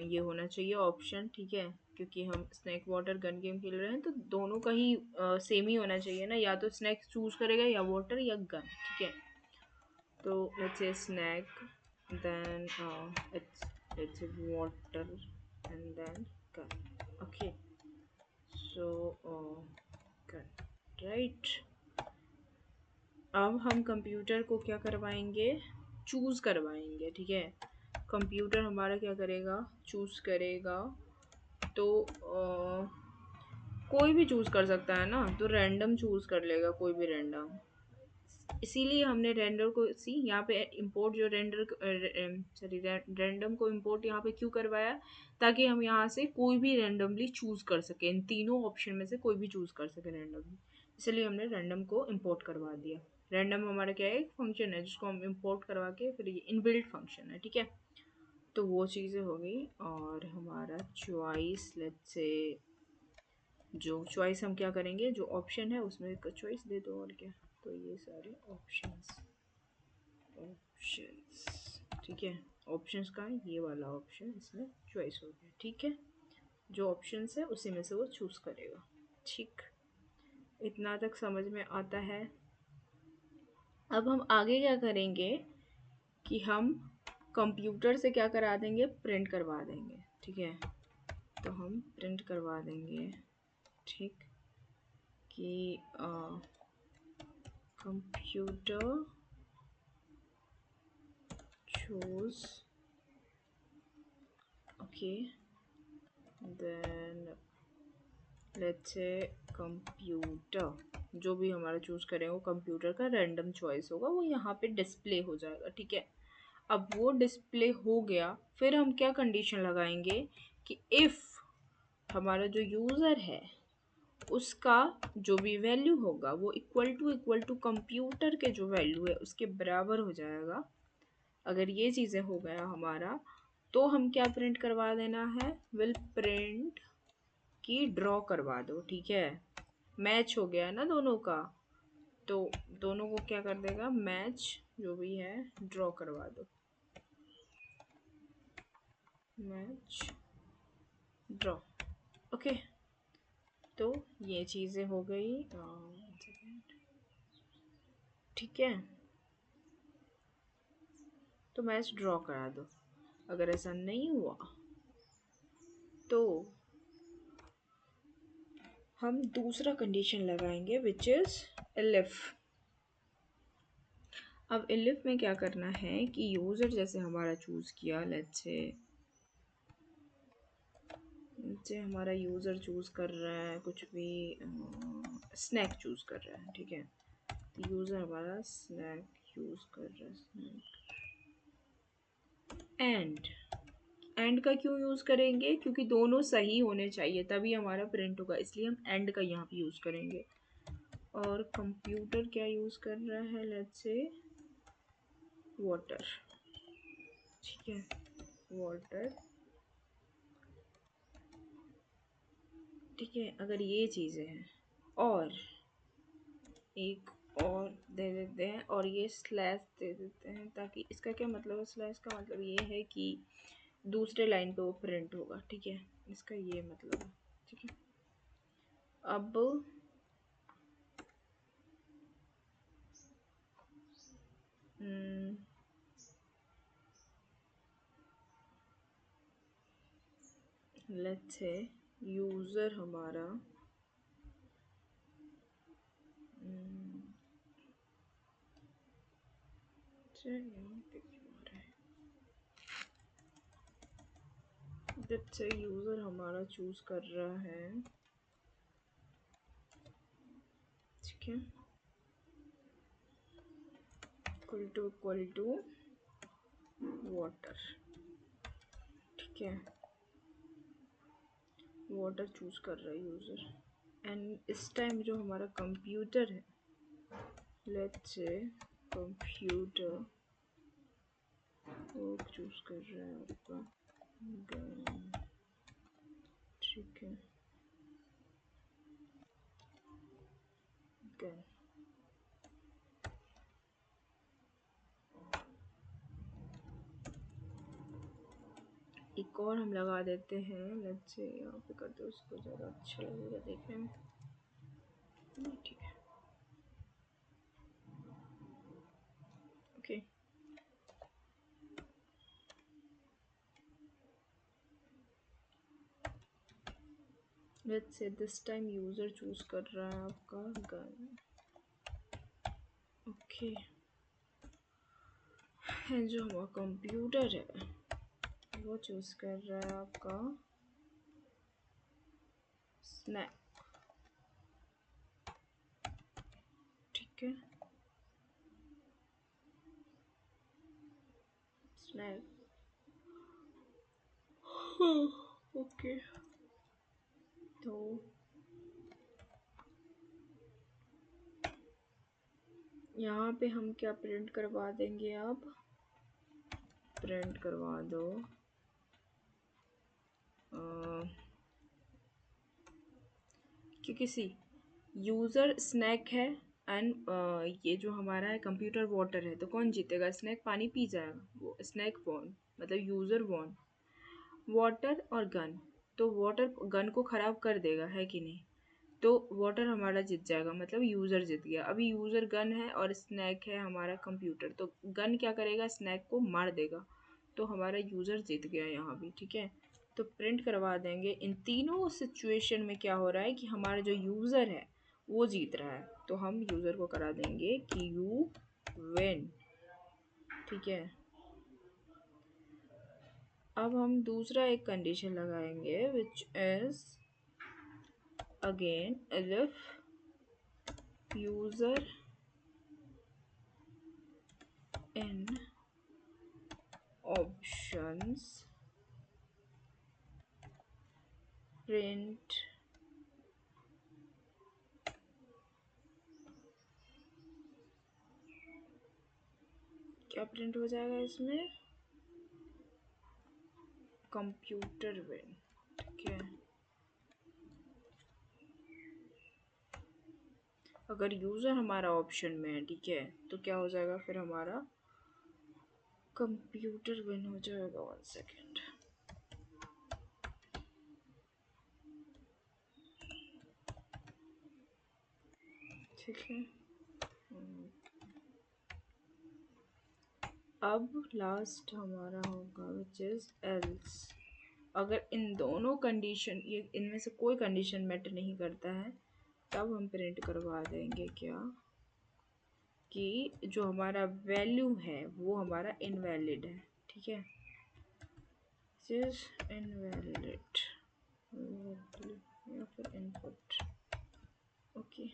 ये होना चाहिए ऑप्शन, ठीक है, क्योंकि हम स्नैक वाटर गन गेम खेल रहे हैं तो दोनों का ही सेम ही होना चाहिए ना, या तो स्नैक चूज़ करेगा या वाटर या गन, ठीक है। तो let's say snake, then it's water and then gun, okay, so gun, right। अब हम कंप्यूटर को क्या करवाएंगे, चूज करवाएंगे, ठीक है। कंप्यूटर हमारा क्या करेगा, चूज करेगा। तो कोई भी चूज कर सकता है ना, तो रैंडम चूज कर लेगा, कोई भी रैंडम। इसीलिए हमने रेंडर को सी यहाँ पे इंपोर्ट, जो रेंडर सॉरी रैंडम को इंपोर्ट यहाँ पे क्यों करवाया, ताकि हम यहाँ से कोई भी रैंडमली चूज कर सके, इन तीनों ऑप्शन में से कोई भी चूज कर सके रैंडमली, इसलिए हमने रैंडम को इंपोर्ट करवा दिया। रैंडम हमारा क्या है, एक फंक्शन है जिसको हम इंपोर्ट करवा के फिर ये इनबिल्ट फंक्शन है, ठीक है। तो वो चीज़ें हो गई। और हमारा चॉइस, लेट्स से जो चॉइस हम क्या करेंगे, जो ऑप्शन है उसमें चॉइस दे दो, और क्या। तो ये सारे ऑप्शंस, ऑप्शंस, ठीक है। ऑप्शंस का ये वाला ऑप्शन इसमें चॉइस हो गया, ठीक है। जो ऑप्शंस है उसी में से वो चूज करेगा, ठीक। इतना तक समझ में आता है। अब हम आगे क्या करेंगे कि हम कंप्यूटर से क्या करा देंगे, प्रिंट करवा देंगे, ठीक है। तो हम प्रिंट करवा देंगे, ठीक, कि computer choose, okay, then let's say computer, जो भी हमारा चूज़ करें वो कंप्यूटर का रैंडम चॉइस होगा, वो यहाँ पे डिस्प्ले हो जाएगा, ठीक है। अब वो डिस्प्ले हो गया, फिर हम क्या कंडीशन लगाएंगे कि इफ़ हमारा जो यूज़र है उसका जो भी वैल्यू होगा वो इक्वल टू कंप्यूटर के जो वैल्यू है उसके बराबर हो जाएगा। अगर ये चीज़ें हो गया हमारा, तो हम क्या प्रिंट करवा देना है, विल प्रिंट की ड्रॉ करवा दो, ठीक है। मैच हो गया ना दोनों का, तो दोनों को क्या कर देगा, मैच जो भी है ड्रॉ करवा दो, मैच ड्रॉ। ओके, तो ये चीज़ें हो गई, ठीक है। तो मैच ड्रॉ करा दो। अगर ऐसा नहीं हुआ तो हम दूसरा कंडीशन लगाएंगे विच इज़ एलिफ। अब एलिफ में क्या करना है कि यूज़र जैसे हमारा चूज़ किया, लेट्स से हमारा यूज़र चूज़ कर रहा है कुछ भी, स्नैक चूज़ कर रहा है, ठीक है। तो यूज़र हमारा स्नैक यूज़ कर रहा है, स्नैक। एंड का क्यों यूज़ करेंगे, क्योंकि दोनों सही होने चाहिए तभी हमारा प्रिंट होगा, इसलिए हम एंड का यहाँ पे यूज़ करेंगे। और कंप्यूटर क्या यूज़ कर रहा है, लेट्स से वाटर, ठीक है, वाटर, ठीक है। अगर ये चीज़ें हैं और एक और दे देते हैं और ये स्लैश दे देते हैं, ताकि इसका क्या मतलब है, स्लैश का मतलब ये है कि दूसरे लाइन पे वो प्रिंट होगा, ठीक है। इसका ये मतलब है, ठीक है। अब लेट्स से यूज़र हमारा यहाँ पे क्यों आ रहा है, लेट्स से यूज़र हमारा चूज़ कर रहा है, ठीक है, इक्वल टू वाटर, ठीक है। वाटर चूज़ कर रहा है यूज़र, एंड इस टाइम जो हमारा कंप्यूटर है, लेट्स से कंप्यूटर वो चूज़ कर रहा है आपका गन, ठीक है, गन। एक और हम लगा देते हैं, लेट्स से यहाँ पे कर दो, उसको ज़्यादा अच्छा लगेगा देखने में, ठीक है, okay. Let's say this time user choose कर रहा है आपका गन, ओके। एंड जो हमारा कंप्यूटर है वो चूज़ कर रहा है आपका स्नैक, ठीक है, स्नैक, ओके। तो यहाँ पे हम क्या प्रिंट करवा देंगे, अब प्रिंट करवा दो क्योंकि सी यूज़र स्नैक है एंड ये जो हमारा है कंप्यूटर वाटर है, तो कौन जीतेगा, स्नैक पानी पी जाएगा, वो स्नैक वॉन, मतलब यूज़र वॉन, वाटर और गन, तो वाटर गन को ख़राब कर देगा, है कि नहीं। तो वाटर हमारा जीत जाएगा, मतलब यूज़र जीत गया। अभी यूज़र गन है और स्नैक है हमारा कंप्यूटर, तो गन क्या करेगा, स्नैक को मार देगा, तो हमारा यूज़र जीत गया यहाँ भी, ठीक है। तो प्रिंट करवा देंगे, इन तीनों सिचुएशन में क्या हो रहा है कि हमारा जो यूज़र है वो जीत रहा है, तो हम यूज़र को करा देंगे कि यू विन, ठीक है। अब हम दूसरा एक कंडीशन लगाएंगे which is again if user in options print क्या प्रिंट हो जाएगा इसमें, कंप्यूटर विन। ठीक है, अगर यूज़र हमारा ऑप्शन में है, ठीक है, तो क्या हो जाएगा फिर हमारा कंप्यूटर विन हो जाएगा। 1 सेकेंड। ठीक है, अब लास्ट हमारा होगा विच इज एल्स। अगर इन दोनों कंडीशन, ये इनमें से कोई कंडीशन मैटर नहीं करता है, तब हम प्रिंट करवा देंगे क्या, कि जो हमारा वैल्यू है वो हमारा इनवैलिड है। ठीक है, इज इनवैलिड या फिर इनपुट। ओके,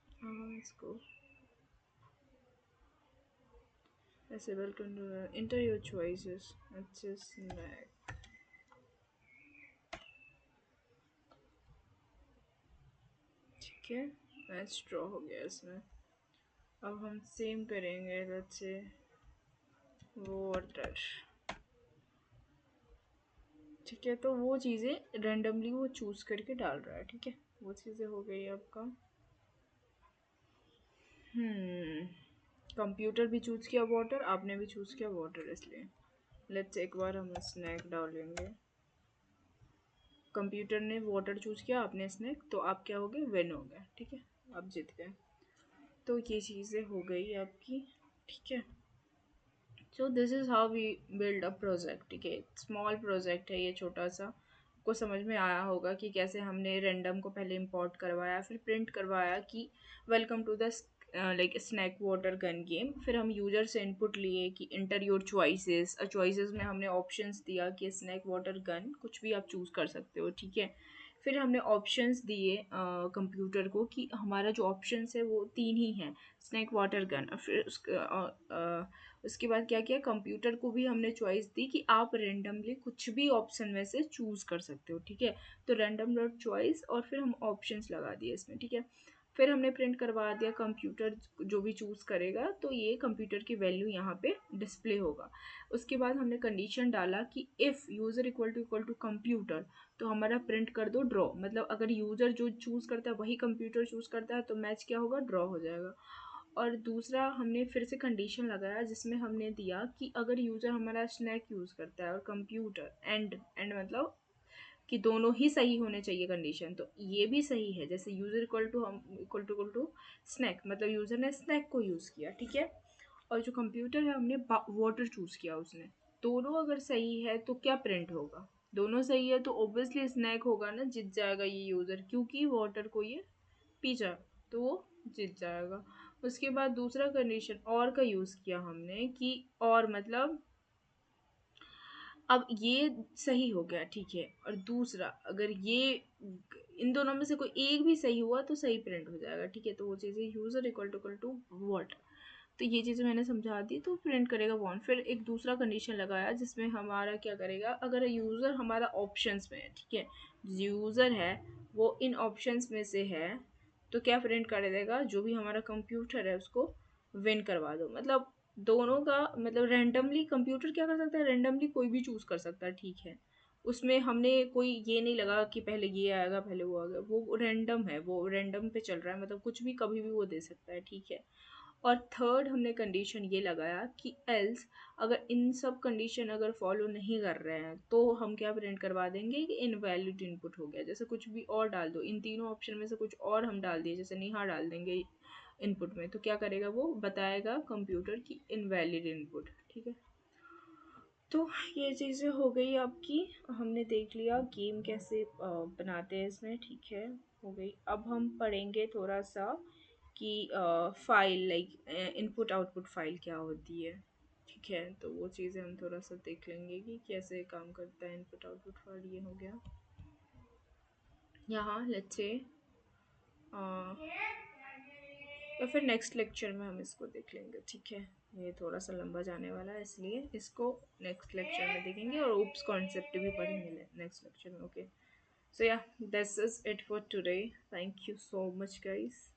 हाँ इसको Accessible to enter your choices. It's a snack. ठीक है, मैच ड्रॉ हो गया इसमें। अब हम सेम करेंगे, लेट्स से वाटर। ठीक है, तो वो चीज़ें रेंडमली वो चूज़ करके डाल रहा है। ठीक है, वो चीज़ें हो गई आपका। कंप्यूटर भी चूज़ किया वाटर, आपने भी चूज़ किया वाटर, इसलिए लेट्स एक बार हम स्नैक डालेंगे। कंप्यूटर ने वाटर चूज़ किया, आपने स्नैक, तो आप क्या हो गए, विन हो गए। ठीक है, आप जीत गए। तो ये चीज़ें हो गई आपकी। ठीक है, so this is how we build a project. ठीक है, स्मॉल प्रोजेक्ट है ये, छोटा सा। को समझ में आया होगा कि कैसे हमने रैंडम को पहले इंपोर्ट करवाया, फिर प्रिंट करवाया कि welcome to the like snake water gun game. फिर हम यूजर से इनपुट लिए कि इंटर योर चॉइसेस। चॉइसेस में हमने ऑप्शंस दिया कि स्नैक वाटर गन कुछ भी आप चूज़ कर सकते हो। ठीक है, फिर हमने ऑप्शंस दिए कंप्यूटर को कि हमारा जो ऑप्शंस है वो 3 ही हैं, स्नैक वाटर गन। और फिर उसके बाद क्या किया, कंप्यूटर को भी हमने चॉइस दी कि आप रेंडमली कुछ भी ऑप्शन में से चूज़ कर सकते हो। ठीक है, तो रैंडम डॉट चॉइस, और फिर हम ऑप्शंस लगा दिए इसमें। ठीक है, फिर हमने प्रिंट करवा दिया, कंप्यूटर जो भी चूज़ करेगा तो ये कंप्यूटर की वैल्यू यहाँ पे डिस्प्ले होगा। उसके बाद हमने कंडीशन डाला कि if user equal to computer, तो हमारा प्रिंट कर दो ड्रॉ। मतलब अगर यूज़र जो चूज़ करता है वही कंप्यूटर चूज़ करता है, तो मैच क्या होगा, ड्रॉ हो जाएगा। और दूसरा हमने फिर से कंडीशन लगाया जिसमें हमने दिया कि अगर यूज़र हमारा स्नैक यूज़ करता है और कंप्यूटर, एंड मतलब कि दोनों ही सही होने चाहिए कंडीशन, तो ये भी सही है। जैसे यूज़र इक्वल टू स्नैक, मतलब यूज़र ने स्नैक को यूज़ किया। ठीक है, और जो कंप्यूटर है हमने वाटर चूज़ किया उसने। दोनों अगर सही है तो क्या प्रिंट होगा, दोनों सही है तो ऑब्वियसली स्नैक होगा ना, जीत जाएगा ये यूज़र, क्योंकि वाटर को ये पी जाए तो वो जीत जाएगा। उसके बाद दूसरा कंडीशन और का यूज़ किया हमने कि और मतलब अब ये सही हो गया। ठीक है, और दूसरा अगर ये इन दोनों में से कोई एक भी सही हुआ तो सही प्रिंट हो जाएगा। ठीक है, तो वो चीज़ें यूज़र इक्वल टू वॉट, तो ये चीज़ें मैंने समझा दी, तो प्रिंट करेगा वन। फिर एक दूसरा कंडीशन लगाया जिसमें हमारा क्या करेगा, अगर यूज़र हमारा ऑप्शंस में है, ठीक है, यूज़र है वो इन ऑप्शंस में से है, तो क्या प्रिंट कर देगा, जो भी हमारा कंप्यूटर है उसको विन करवा दो। मतलब दोनों का मतलब रैंडमली कंप्यूटर क्या कर सकता है, रैंडमली कोई भी चूज़ कर सकता है। ठीक है, उसमें हमने कोई ये नहीं लगा कि पहले ये आएगा पहले वो आएगा, वो रैंडम है, वो रैंडम पे चल रहा है, मतलब कुछ भी कभी भी वो दे सकता है। ठीक है, और थर्ड हमने कंडीशन ये लगाया कि एल्स, अगर इन सब कंडीशन अगर फॉलो नहीं कर रहे हैं तो हम क्या प्रिंट करवा देंगे कि इनवैलिड इनपुट हो गया। जैसे कुछ भी और डाल दो, इन तीनों ऑप्शन में से कुछ और हम डाल दिए, जैसे नेहा डाल देंगे इनपुट में, तो क्या करेगा, वो बताएगा कंप्यूटर की इनवैलिड इनपुट। ठीक है, तो ये चीज़ें हो गई आपकी। हमने देख लिया गेम कैसे बनाते हैं इसमें। ठीक है, हो गई। अब हम पढ़ेंगे थोड़ा सा कि file like input output file क्या होती है। ठीक ठीक है, तो वो चीज़ें हम थोड़ा सा देख लेंगे कि कैसे काम करता है इनपुट आउटपुट फॉर, ये हो गया। यहाँ लेट्स से या फिर नेक्स्ट लेक्चर में हम इसको देख लेंगे, ठीक है। ये थोड़ा सा लंबा जाने वाला है, इसलिए इसको नेक्स्ट लेक्चर में देखेंगे और ऊप्स कॉन्सेप्ट भी पढ़ेंगे नेक्स्ट लेक्चर में, ओके। सो या, this is it for today. Thank you so much guys.